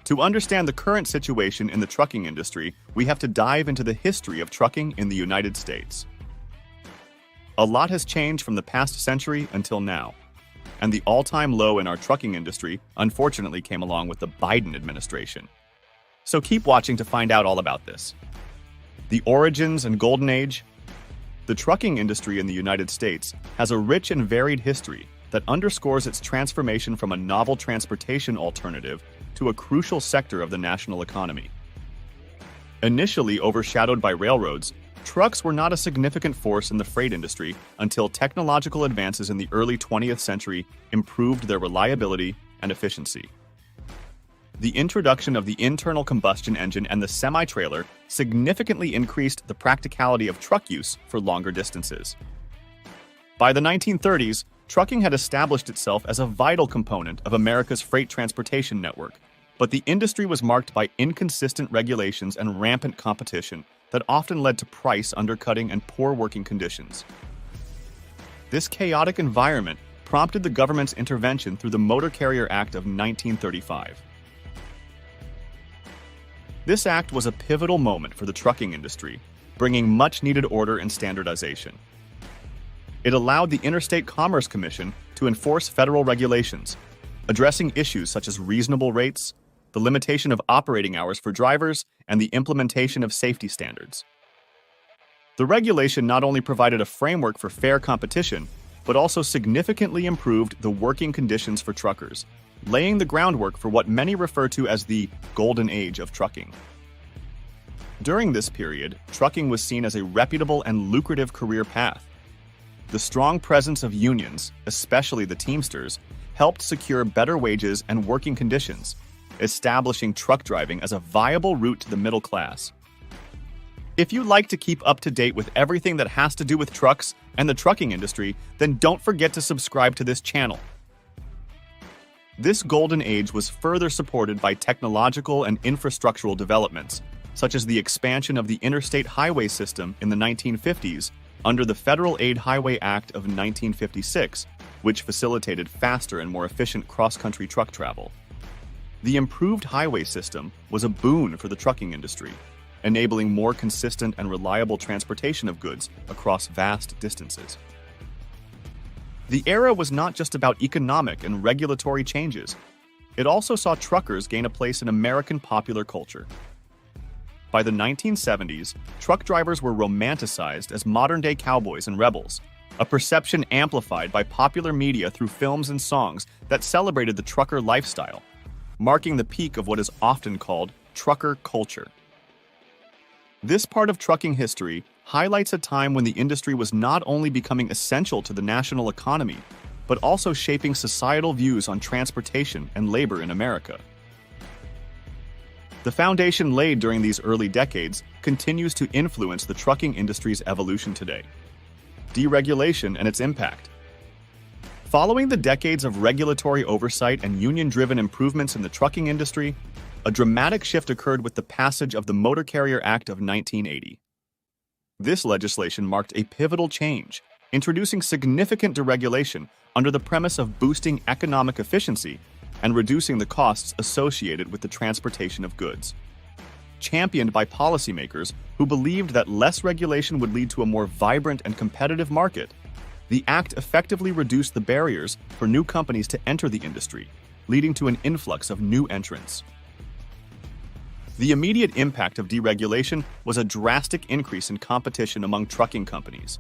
To understand the current situation in the trucking industry, we have to dive into the history of trucking in the United States. A lot has changed from the past century until now, and the all-time low in our trucking industry unfortunately came along with the Biden administration. So keep watching to find out all about this. The origins and golden age. The trucking industry in the United States has a rich and varied history that underscores its transformation from a novel transportation alternative to a crucial sector of the national economy. Initially overshadowed by railroads, trucks were not a significant force in the freight industry until technological advances in the early 20th century improved their reliability and efficiency. The introduction of the internal combustion engine and the semi-trailer significantly increased the practicality of truck use for longer distances. By the 1930s, trucking had established itself as a vital component of America's freight transportation network, but the industry was marked by inconsistent regulations and rampant competition that often led to price undercutting and poor working conditions. This chaotic environment prompted the government's intervention through the Motor Carrier Act of 1935. This act was a pivotal moment for the trucking industry, bringing much-needed order and standardization. It allowed the Interstate Commerce Commission to enforce federal regulations, addressing issues such as reasonable rates, the limitation of operating hours for drivers, and the implementation of safety standards. The regulation not only provided a framework for fair competition, but also significantly improved the working conditions for truckers, laying the groundwork for what many refer to as the golden age of trucking. During this period, trucking was seen as a reputable and lucrative career path. The strong presence of unions, especially the Teamsters, helped secure better wages and working conditions, establishing truck driving as a viable route to the middle class. If you'd like to keep up to date with everything that has to do with trucks and the trucking industry, then don't forget to subscribe to this channel. This golden age was further supported by technological and infrastructural developments, such as the expansion of the interstate highway system in the 1950s under the Federal Aid Highway Act of 1956, which facilitated faster and more efficient cross-country truck travel. The improved highway system was a boon for the trucking industry, enabling more consistent and reliable transportation of goods across vast distances. The era was not just about economic and regulatory changes. It also saw truckers gain a place in American popular culture. By the 1970s, truck drivers were romanticized as modern-day cowboys and rebels, a perception amplified by popular media through films and songs that celebrated the trucker lifestyle, marking the peak of what is often called trucker culture. This part of trucking history highlights a time when the industry was not only becoming essential to the national economy, but also shaping societal views on transportation and labor in America. The foundation laid during these early decades continues to influence the trucking industry's evolution today. Deregulation and its impact. Following the decades of regulatory oversight and union-driven improvements in the trucking industry, a dramatic shift occurred with the passage of the Motor Carrier Act of 1980. This legislation marked a pivotal change, introducing significant deregulation under the premise of boosting economic efficiency and reducing the costs associated with the transportation of goods. Championed by policymakers who believed that less regulation would lead to a more vibrant and competitive market, the act effectively reduced the barriers for new companies to enter the industry, leading to an influx of new entrants. The immediate impact of deregulation was a drastic increase in competition among trucking companies.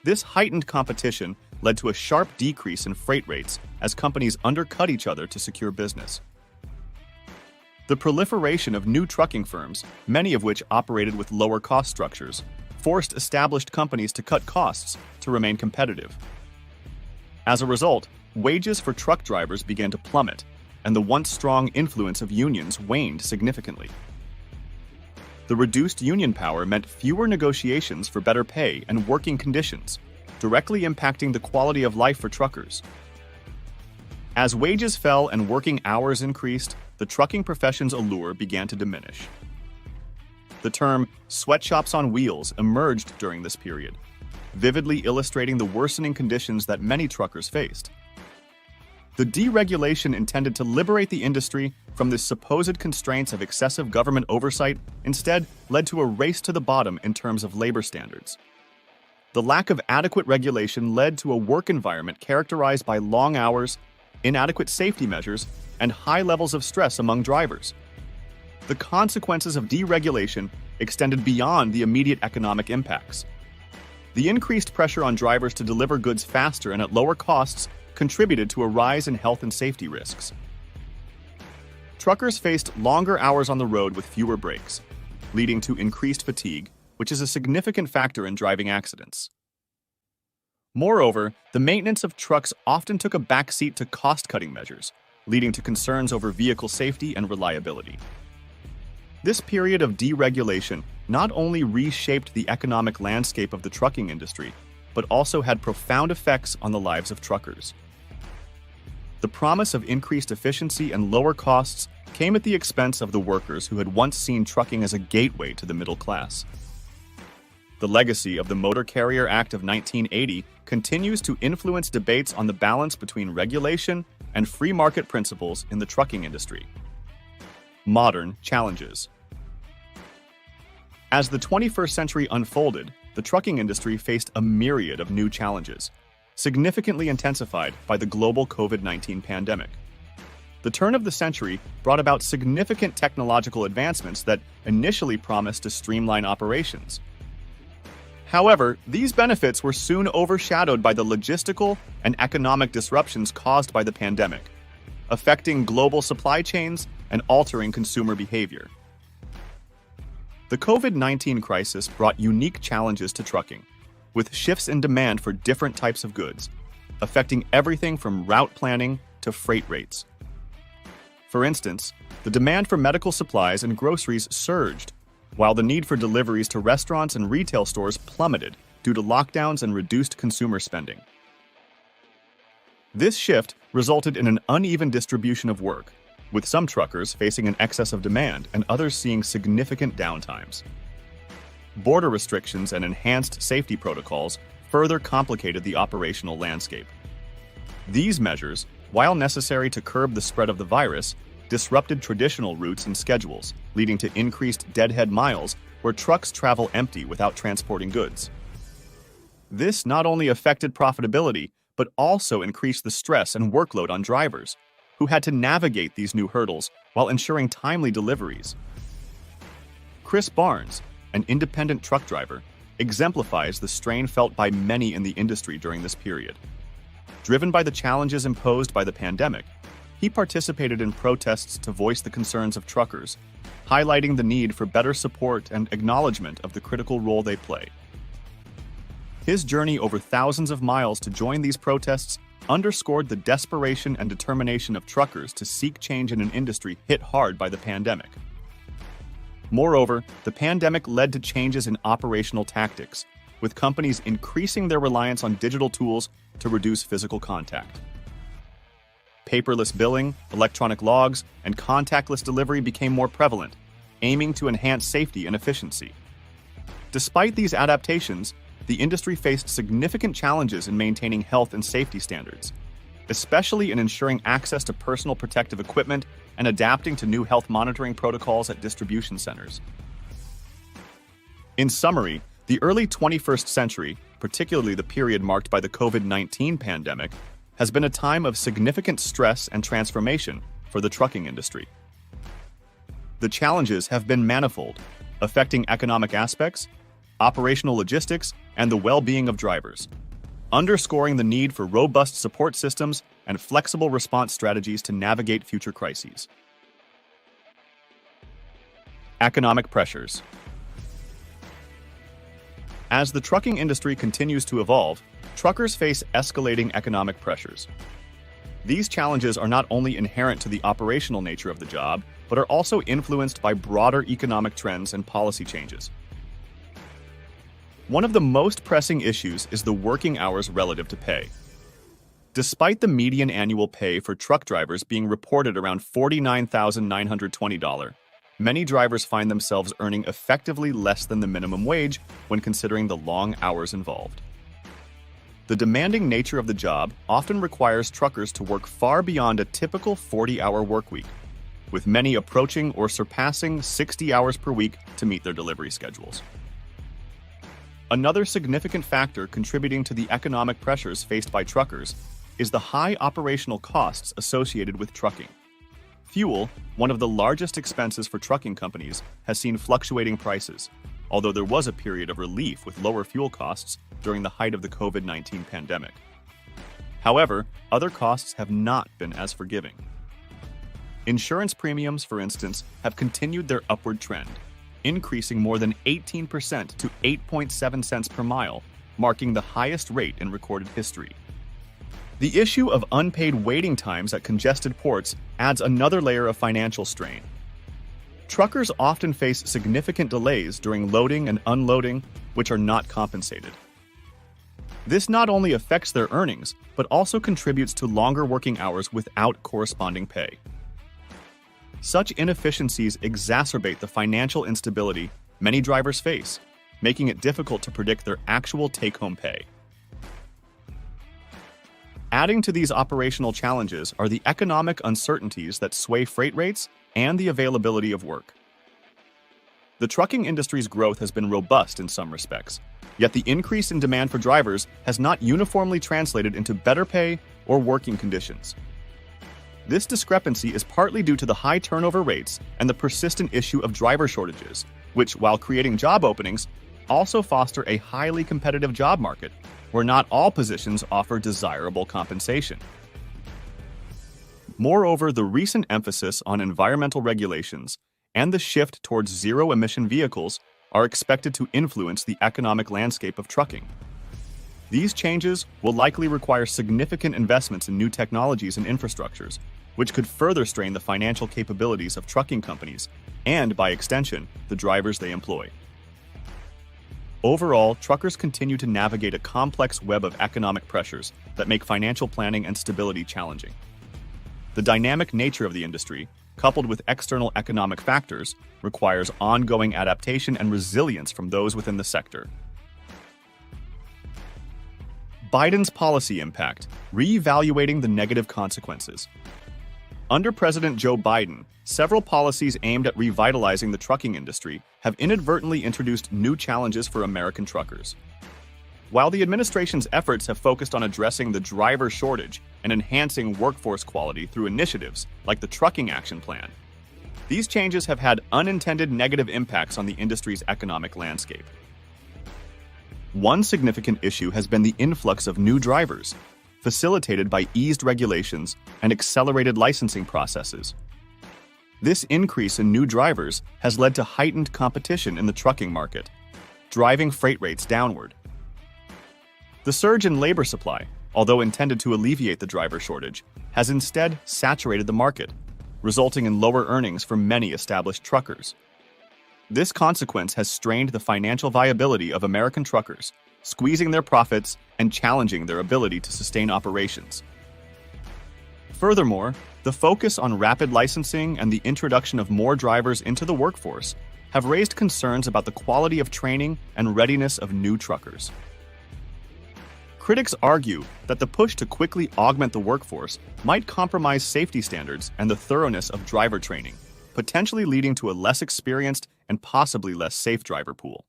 This heightened competition led to a sharp decrease in freight rates as companies undercut each other to secure business. The proliferation of new trucking firms, many of which operated with lower cost structures, forced established companies to cut costs to remain competitive. As a result, wages for truck drivers began to plummet, and the once strong influence of unions waned significantly. The reduced union power meant fewer negotiations for better pay and working conditions, directly impacting the quality of life for truckers. As wages fell and working hours increased, the trucking profession's allure began to diminish. The term "sweatshops on wheels" emerged during this period, vividly illustrating the worsening conditions that many truckers faced. The deregulation intended to liberate the industry from the supposed constraints of excessive government oversight instead led to a race to the bottom in terms of labor standards. The lack of adequate regulation led to a work environment characterized by long hours, inadequate safety measures, and high levels of stress among drivers. The consequences of deregulation extended beyond the immediate economic impacts. The increased pressure on drivers to deliver goods faster and at lower costs contributed to a rise in health and safety risks. Truckers faced longer hours on the road with fewer breaks, leading to increased fatigue, which is a significant factor in driving accidents. Moreover, the maintenance of trucks often took a backseat to cost-cutting measures, leading to concerns over vehicle safety and reliability. This period of deregulation not only reshaped the economic landscape of the trucking industry, but also had profound effects on the lives of truckers. The promise of increased efficiency and lower costs came at the expense of the workers who had once seen trucking as a gateway to the middle class. The legacy of the Motor Carrier Act of 1980 continues to influence debates on the balance between regulation and free market principles in the trucking industry. Modern challenges. As the 21st century unfolded, the trucking industry faced a myriad of new challenges, significantly intensified by the global COVID-19 pandemic. The turn of the century brought about significant technological advancements that initially promised to streamline operations. However, these benefits were soon overshadowed by the logistical and economic disruptions caused by the pandemic, affecting global supply chains and altering consumer behavior. The COVID-19 crisis brought unique challenges to trucking, with shifts in demand for different types of goods, affecting everything from route planning to freight rates. For instance, the demand for medical supplies and groceries surged, while the need for deliveries to restaurants and retail stores plummeted due to lockdowns and reduced consumer spending. This shift resulted in an uneven distribution of work, with some truckers facing an excess of demand and others seeing significant downtimes. Border restrictions and enhanced safety protocols further complicated the operational landscape. These measures, while necessary to curb the spread of the virus, disrupted traditional routes and schedules, leading to increased deadhead miles where trucks travel empty without transporting goods. This not only affected profitability, but also increased the stress and workload on drivers, who had to navigate these new hurdles while ensuring timely deliveries. Chris Barnes, an independent truck driver, exemplifies the strain felt by many in the industry during this period. Driven by the challenges imposed by the pandemic, he participated in protests to voice the concerns of truckers, highlighting the need for better support and acknowledgement of the critical role they play. His journey over thousands of miles to join these protests underscored the desperation and determination of truckers to seek change in an industry hit hard by the pandemic. Moreover, the pandemic led to changes in operational tactics, with companies increasing their reliance on digital tools to reduce physical contact. Paperless billing, electronic logs, and contactless delivery became more prevalent, aiming to enhance safety and efficiency. Despite these adaptations, the industry faced significant challenges in maintaining health and safety standards, especially in ensuring access to personal protective equipment and adapting to new health monitoring protocols at distribution centers. In summary, the early 21st century, particularly the period marked by the COVID-19 pandemic, has been a time of significant stress and transformation for the trucking industry. The challenges have been manifold, affecting economic aspects, operational logistics, and the well-being of drivers, underscoring the need for robust support systems and flexible response strategies to navigate future crises. Economic pressures. As the trucking industry continues to evolve, truckers face escalating economic pressures. These challenges are not only inherent to the operational nature of the job, but are also influenced by broader economic trends and policy changes. One of the most pressing issues is the working hours relative to pay. Despite the median annual pay for truck drivers being reported around $49,920, many drivers find themselves earning effectively less than the minimum wage when considering the long hours involved. The demanding nature of the job often requires truckers to work far beyond a typical 40-hour workweek, with many approaching or surpassing 60 hours per week to meet their delivery schedules. Another significant factor contributing to the economic pressures faced by truckers is the high operational costs associated with trucking. Fuel, one of the largest expenses for trucking companies, has seen fluctuating prices, although there was a period of relief with lower fuel costs during the height of the COVID-19 pandemic. However, other costs have not been as forgiving. Insurance premiums, for instance, have continued their upward trend, increasing more than 18% to 8.7 cents per mile, marking the highest rate in recorded history. The issue of unpaid waiting times at congested ports adds another layer of financial strain. Truckers often face significant delays during loading and unloading, which are not compensated. This not only affects their earnings, but also contributes to longer working hours without corresponding pay. Such inefficiencies exacerbate the financial instability many drivers face, making it difficult to predict their actual take-home pay. Adding to these operational challenges are the economic uncertainties that sway freight rates and the availability of work. The trucking industry's growth has been robust in some respects, yet the increase in demand for drivers has not uniformly translated into better pay or working conditions. This discrepancy is partly due to the high turnover rates and the persistent issue of driver shortages, which, while creating job openings, also foster a highly competitive job market where not all positions offer desirable compensation. Moreover, the recent emphasis on environmental regulations and the shift towards zero-emission vehicles are expected to influence the economic landscape of trucking. These changes will likely require significant investments in new technologies and infrastructures, which could further strain the financial capabilities of trucking companies and, by extension, the drivers they employ. Overall, truckers continue to navigate a complex web of economic pressures that make financial planning and stability challenging. The dynamic nature of the industry, coupled with external economic factors, requires ongoing adaptation and resilience from those within the sector. Biden's policy impact, reevaluating the negative consequences. Under President Joe Biden, several policies aimed at revitalizing the trucking industry have inadvertently introduced new challenges for American truckers. While the administration's efforts have focused on addressing the driver shortage and enhancing workforce quality through initiatives like the Trucking Action Plan, these changes have had unintended negative impacts on the industry's economic landscape. One significant issue has been the influx of new drivers, facilitated by eased regulations and accelerated licensing processes. This increase in new drivers has led to heightened competition in the trucking market, driving freight rates downward. The surge in labor supply, although intended to alleviate the driver shortage, has instead saturated the market, resulting in lower earnings for many established truckers. This consequence has strained the financial viability of American truckers, squeezing their profits and challenging their ability to sustain operations. Furthermore, the focus on rapid licensing and the introduction of more drivers into the workforce have raised concerns about the quality of training and readiness of new truckers. Critics argue that the push to quickly augment the workforce might compromise safety standards and the thoroughness of driver training, potentially leading to a less experienced and possibly less safe driver pool.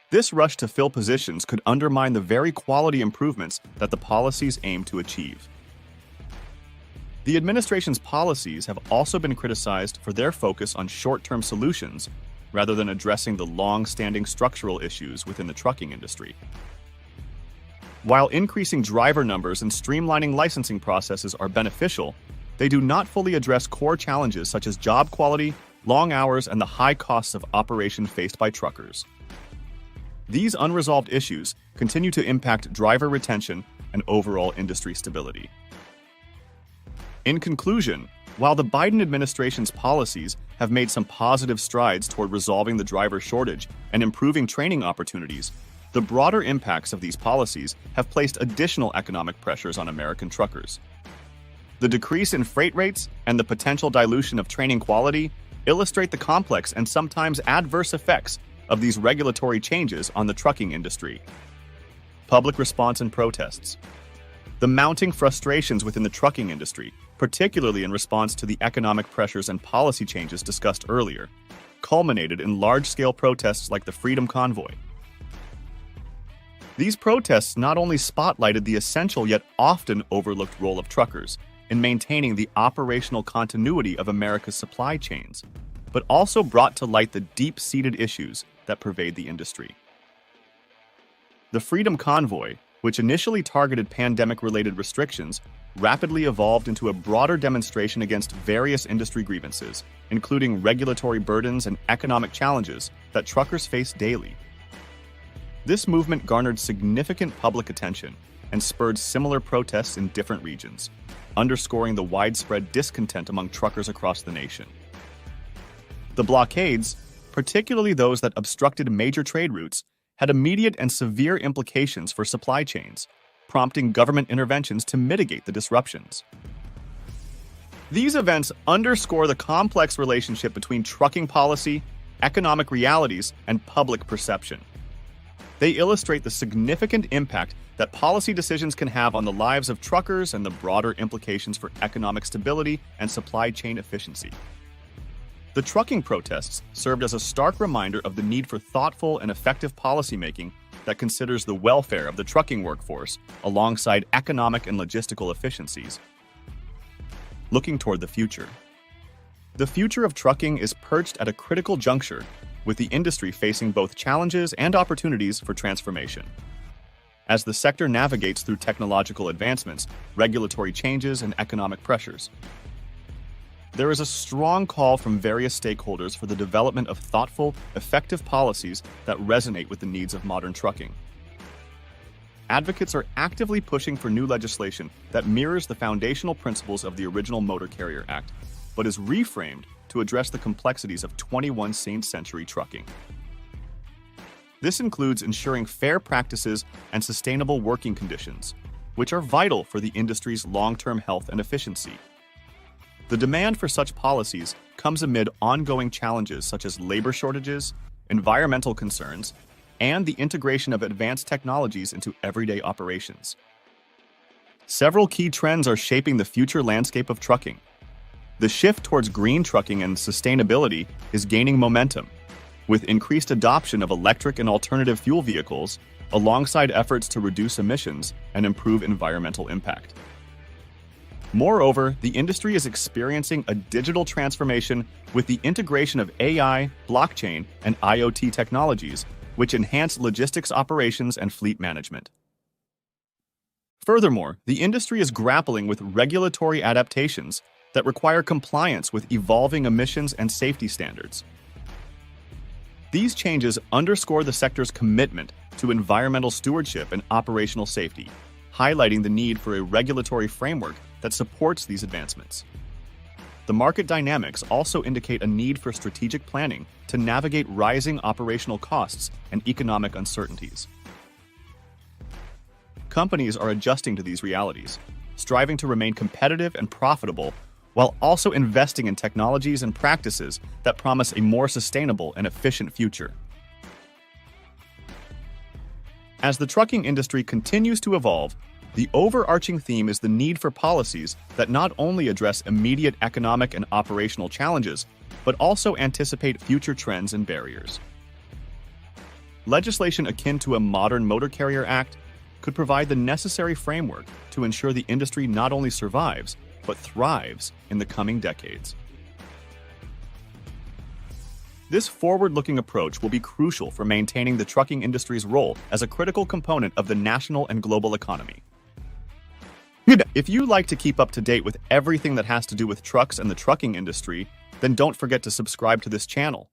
This rush to fill positions could undermine the very quality improvements that the policies aim to achieve. The administration's policies have also been criticized for their focus on short-term solutions rather than addressing the long-standing structural issues within the trucking industry. While increasing driver numbers and streamlining licensing processes are beneficial, they do not fully address core challenges such as job quality, long hours, and the high costs of operation faced by truckers. These unresolved issues continue to impact driver retention and overall industry stability. In conclusion, while the Biden administration's policies have made some positive strides toward resolving the driver shortage and improving training opportunities, the broader impacts of these policies have placed additional economic pressures on American truckers. The decrease in freight rates and the potential dilution of training quality illustrate the complex and sometimes adverse effects of these regulatory changes on the trucking industry. Public response and protests. The mounting frustrations within the trucking industry, particularly in response to the economic pressures and policy changes discussed earlier, culminated in large-scale protests like the Freedom Convoy. These protests not only spotlighted the essential yet often overlooked role of truckers in maintaining the operational continuity of America's supply chains, but also brought to light the deep-seated issues that pervade the industry. The Freedom Convoy, which initially targeted pandemic-related restrictions, rapidly evolved into a broader demonstration against various industry grievances, including regulatory burdens and economic challenges that truckers face daily. This movement garnered significant public attention and spurred similar protests in different regions, underscoring the widespread discontent among truckers across the nation. The blockades, particularly those that obstructed major trade routes, had immediate and severe implications for supply chains, prompting government interventions to mitigate the disruptions. These events underscore the complex relationship between trucking policy, economic realities, and public perception. They illustrate the significant impact that policy decisions can have on the lives of truckers and the broader implications for economic stability and supply chain efficiency. The trucking protests served as a stark reminder of the need for thoughtful and effective policymaking that considers the welfare of the trucking workforce alongside economic and logistical efficiencies. Looking toward the future. The future of trucking is perched at a critical juncture, with the industry facing both challenges and opportunities for transformation. As the sector navigates through technological advancements, regulatory changes, and economic pressures, there is a strong call from various stakeholders for the development of thoughtful, effective policies that resonate with the needs of modern trucking. Advocates are actively pushing for new legislation that mirrors the foundational principles of the original Motor Carrier Act, but is reframed to address the complexities of 21st century trucking. This includes ensuring fair practices and sustainable working conditions, which are vital for the industry's long-term health and efficiency. The demand for such policies comes amid ongoing challenges such as labor shortages, environmental concerns, and the integration of advanced technologies into everyday operations. Several key trends are shaping the future landscape of trucking. The shift towards green trucking and sustainability is gaining momentum, with increased adoption of electric and alternative fuel vehicles, alongside efforts to reduce emissions and improve environmental impact. Moreover, the industry is experiencing a digital transformation with the integration of AI, blockchain, and IoT technologies, which enhance logistics operations and fleet management. Furthermore, the industry is grappling with regulatory adaptations that require compliance with evolving emissions and safety standards. These changes underscore the sector's commitment to environmental stewardship and operational safety, highlighting the need for a regulatory framework that supports these advancements. The market dynamics also indicate a need for strategic planning to navigate rising operational costs and economic uncertainties. Companies are adjusting to these realities, striving to remain competitive and profitable while also investing in technologies and practices that promise a more sustainable and efficient future. As the trucking industry continues to evolve, the overarching theme is the need for policies that not only address immediate economic and operational challenges, but also anticipate future trends and barriers. Legislation akin to a modern Motor Carrier Act could provide the necessary framework to ensure the industry not only survives, but thrives in the coming decades. This forward-looking approach will be crucial for maintaining the trucking industry's role as a critical component of the national and global economy. If you like to keep up to date with everything that has to do with trucks and the trucking industry, then don't forget to subscribe to this channel.